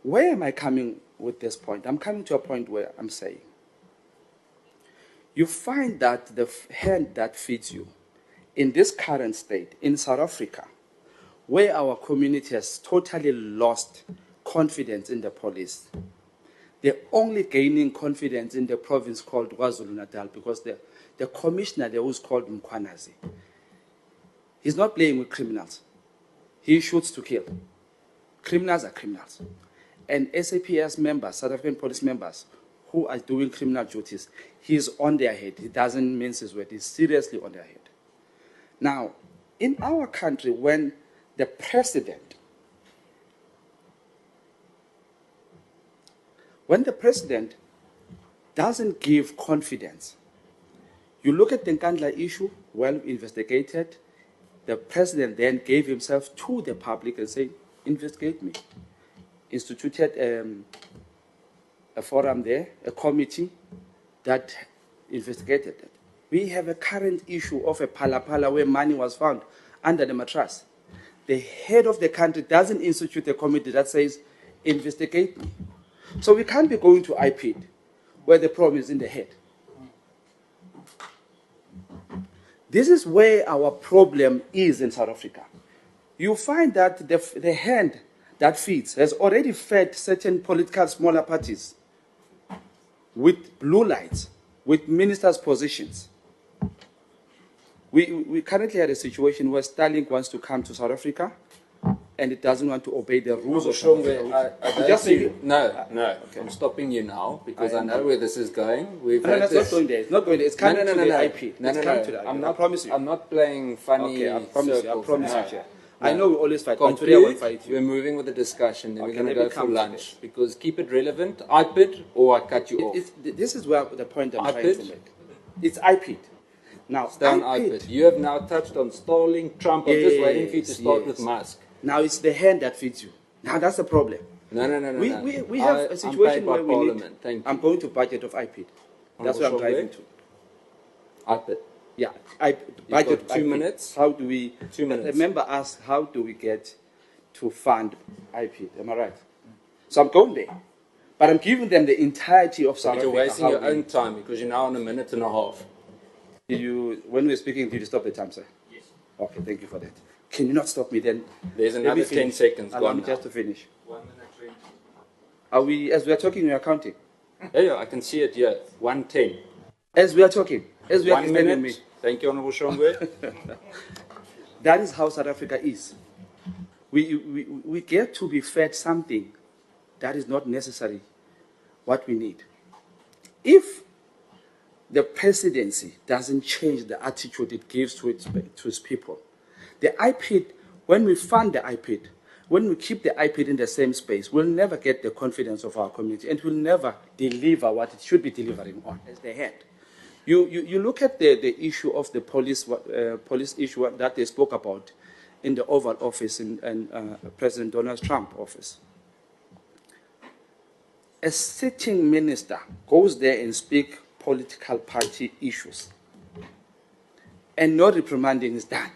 where am I coming with this point? I'm coming to a point where I'm saying, you find that the hand that feeds you in this current state in South Africa, where our community has totally lost confidence in the police. They're only gaining confidence in the province called KwaZulu-Natal because the commissioner there was called Mkhwanazi. He's not playing with criminals. He shoots to kill. Criminals are criminals. And SAPS members, South African police members, who are doing criminal duties, he's on their head. He doesn't mince his word. He's seriously on their head. Now, in our country, when the president doesn't give confidence, you look at the Nkandla issue, well investigated. The president then gave himself to the public and said, investigate me. Instituted a forum there, a committee that investigated it. We have a current issue of a Phala where money was found under the mattress. The head of the country doesn't institute a committee that says, investigate me. So we can't be going to IPID where the problem is in the head. This is where our problem is in South Africa. You find that the hand that feeds has already fed certain political smaller parties with blue lights, with ministers' positions. We currently have a situation where Starlink wants to come to South Africa and it doesn't want to obey the rules of South Africa. No. Okay. I'm stopping you now because I know where this is going. It's not going there. It's not going there. It's coming to the IP. I promise you. I'm not playing funny. Okay, I promise you. I promise you, Chair. No. I know we always fight, but today I won't fight you. We're moving with the discussion, then Okay, we're going to go for lunch. this. Because keep it relevant, IPID, or I cut you off. This is where the point I'm trying IPID? to make. It's IPID. Now, Stay on IPID. You have now touched on Starlink, Trump. I'm just waiting for you to start with Musk. Now it's the hand that feeds you. Now that's the problem. No. We have a situation where we Parliament. Thank you. I'm going to budget of IPID. That's what I'm driving to. IPID. Yeah, budget 2 minutes. How do we? 2 minutes. The member asked, how do we get to fund IPID? Am I right? So I'm going there, but I'm giving them the entirety of South Africa. You're wasting your own time because you're now on a minute and a half. When we're speaking, did you stop the time, sir? Yes. Okay, thank you for that. Can you not stop me then? There's another 10 seconds. Allow me just to finish. 1 minute 20. Are we, as we are talking, we are counting? Yeah, I can see it here. 1:10. As we are talking, as we are 1 minute. Me. Thank you, Honorable Shongwe. That is how South Africa is. We get to be fed something that is not necessary what we need. If the presidency doesn't change the attitude it gives to its people, the IPID, when we fund the IPID, when we keep the IPID in the same space, we'll never get the confidence of our community and we'll never deliver what it should be delivering on as the head. You look at the issue of the police issue that they spoke about in the Oval Office in President Donald Trump's office. A sitting minister goes there and speaks political party issues, and no reprimanding is done.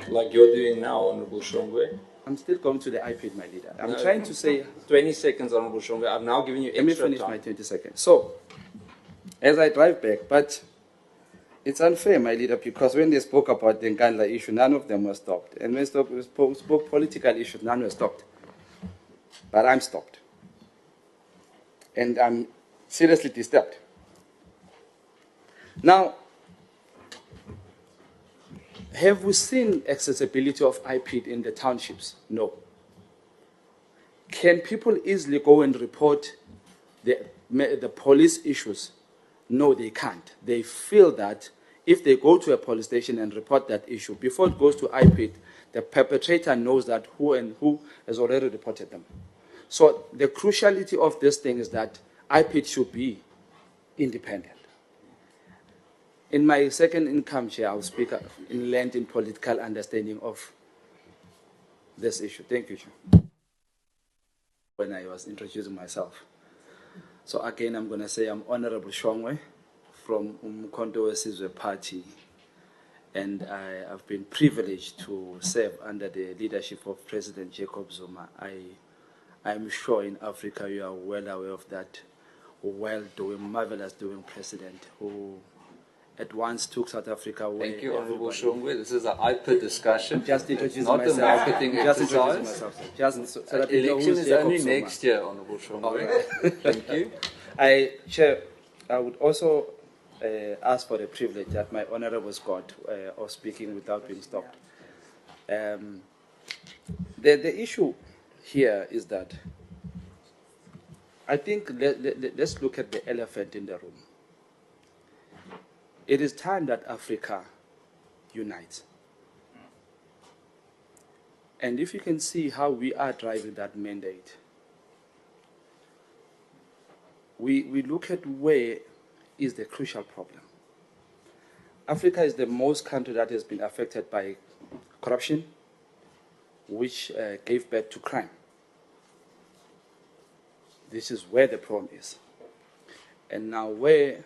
Like you're doing now, Honorable Shongwe. I'm still going to the IPID, my leader. I'm trying to say... 20 seconds, Honorable Shongwe. I've now given you extra time. Let me finish my 20 seconds. So, as I drive back, but it's unfair, my leader, because when they spoke about the Nkandla issue, none of them were stopped. And when they spoke political issues, none were stopped. But I'm stopped. And I'm seriously disturbed. Now, have we seen accessibility of IPID in the townships? No. Can people easily go and report the police issues? No, they can't. They feel that if they go to a police station and report that issue, before it goes to IPID, the perpetrator knows that who has already reported them. So the cruciality of this thing is that IPID should be independent. In my second income chair, I'll speak in length in political understanding of this issue. Thank you, Chair. When I was introducing myself. So again, I'm going to say I'm Honorable Shongwe from Umkhonto Wesizwe Party, and I've been privileged to serve under the leadership of President Jacob Zuma. I I'm sure in Africa you are well aware of that marvelous doing president who at once took South Africa where Thank you, Honorable everybody- Shongwe. This is an IPID discussion. Just It's introducing not myself. a marketing Just introducing exercise. myself. Just so that people know Election who's is Jacob only Zuma. next year, Honorable Shongwe. All right. Thank you. Chair, I would also ask for the privilege that my honorable Scott of speaking without being stopped. The issue here is that I think let's look at the elephant in the room. It is time that Africa unites. And if you can see how we are driving that mandate, we look at where is the crucial problem. Africa is the most country that has been affected by corruption, which gave birth to crime. This is where the problem is. And now where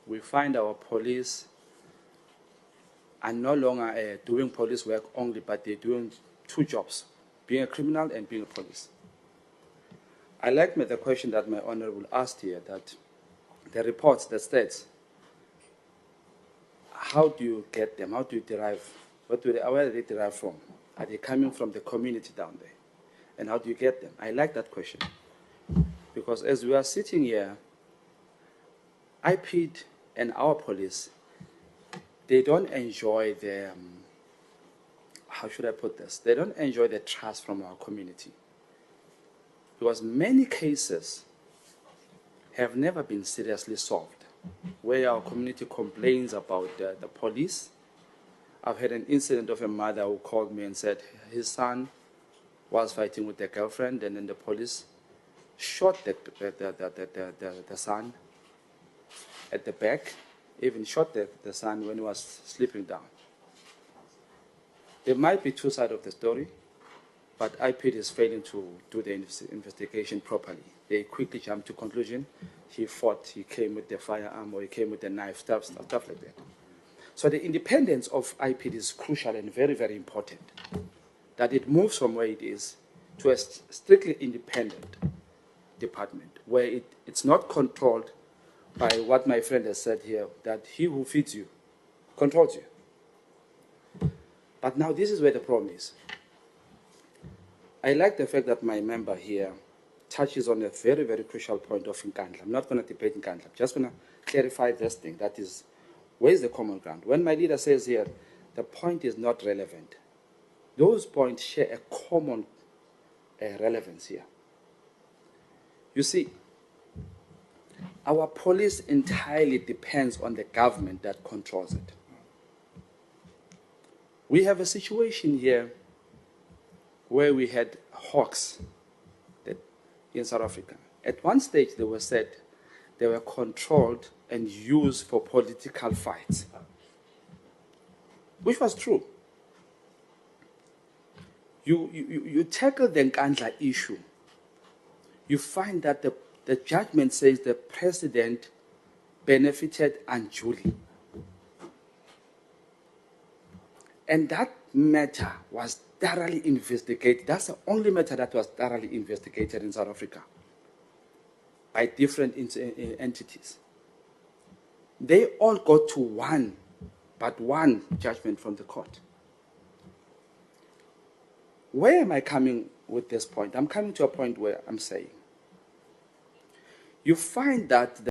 we find our police are no longer doing police work only, but they're doing two jobs, being a criminal and being a police. I like the question that my honorable asked here, that the reports that states, how do you get them? How do you derive? Where do they derive from? Are they coming from the community down there? And how do you get them? I like that question. Because as we are sitting here, IPID and our police, they don't enjoy the, how should I put this? They don't enjoy the trust from our community. Because many cases have never been seriously solved, where our community complains about the police. I've had an incident of a mother who called me and said his son was fighting with their girlfriend, and then the police shot the son at the back, even shot the son when he was sleeping down. There might be two sides of the story, but IPID is failing to do the investigation properly. They quickly jump to conclusion. He fought, he came with the firearm, or he came with the knife, stuff like that. So the independence of IPID is crucial and very, very important. That it moves from where it is to a strictly independent department, where it's not controlled by what my friend has said here, that he who feeds you controls you. But now this is where the problem is. I like the fact that my member here touches on a very, very crucial point of Nkandla. I'm not going to debate Nkandla. I'm just going to clarify this thing. That is, where is the common ground? When my leader says here, the point is not relevant, those points share a common relevance here. You see, our police entirely depends on the government that controls it. We have a situation here where we had hawks in South Africa. At one stage, they were said they were controlled and used for political fights, which was true. You tackle the Nkandla issue, you find that the judgment says the president benefited unduly. And that matter was thoroughly investigated. That's the only matter that was thoroughly investigated in South Africa by different entities. They all got to one judgment from the court. Where am I coming with this point? I'm coming to a point where I'm saying, you find that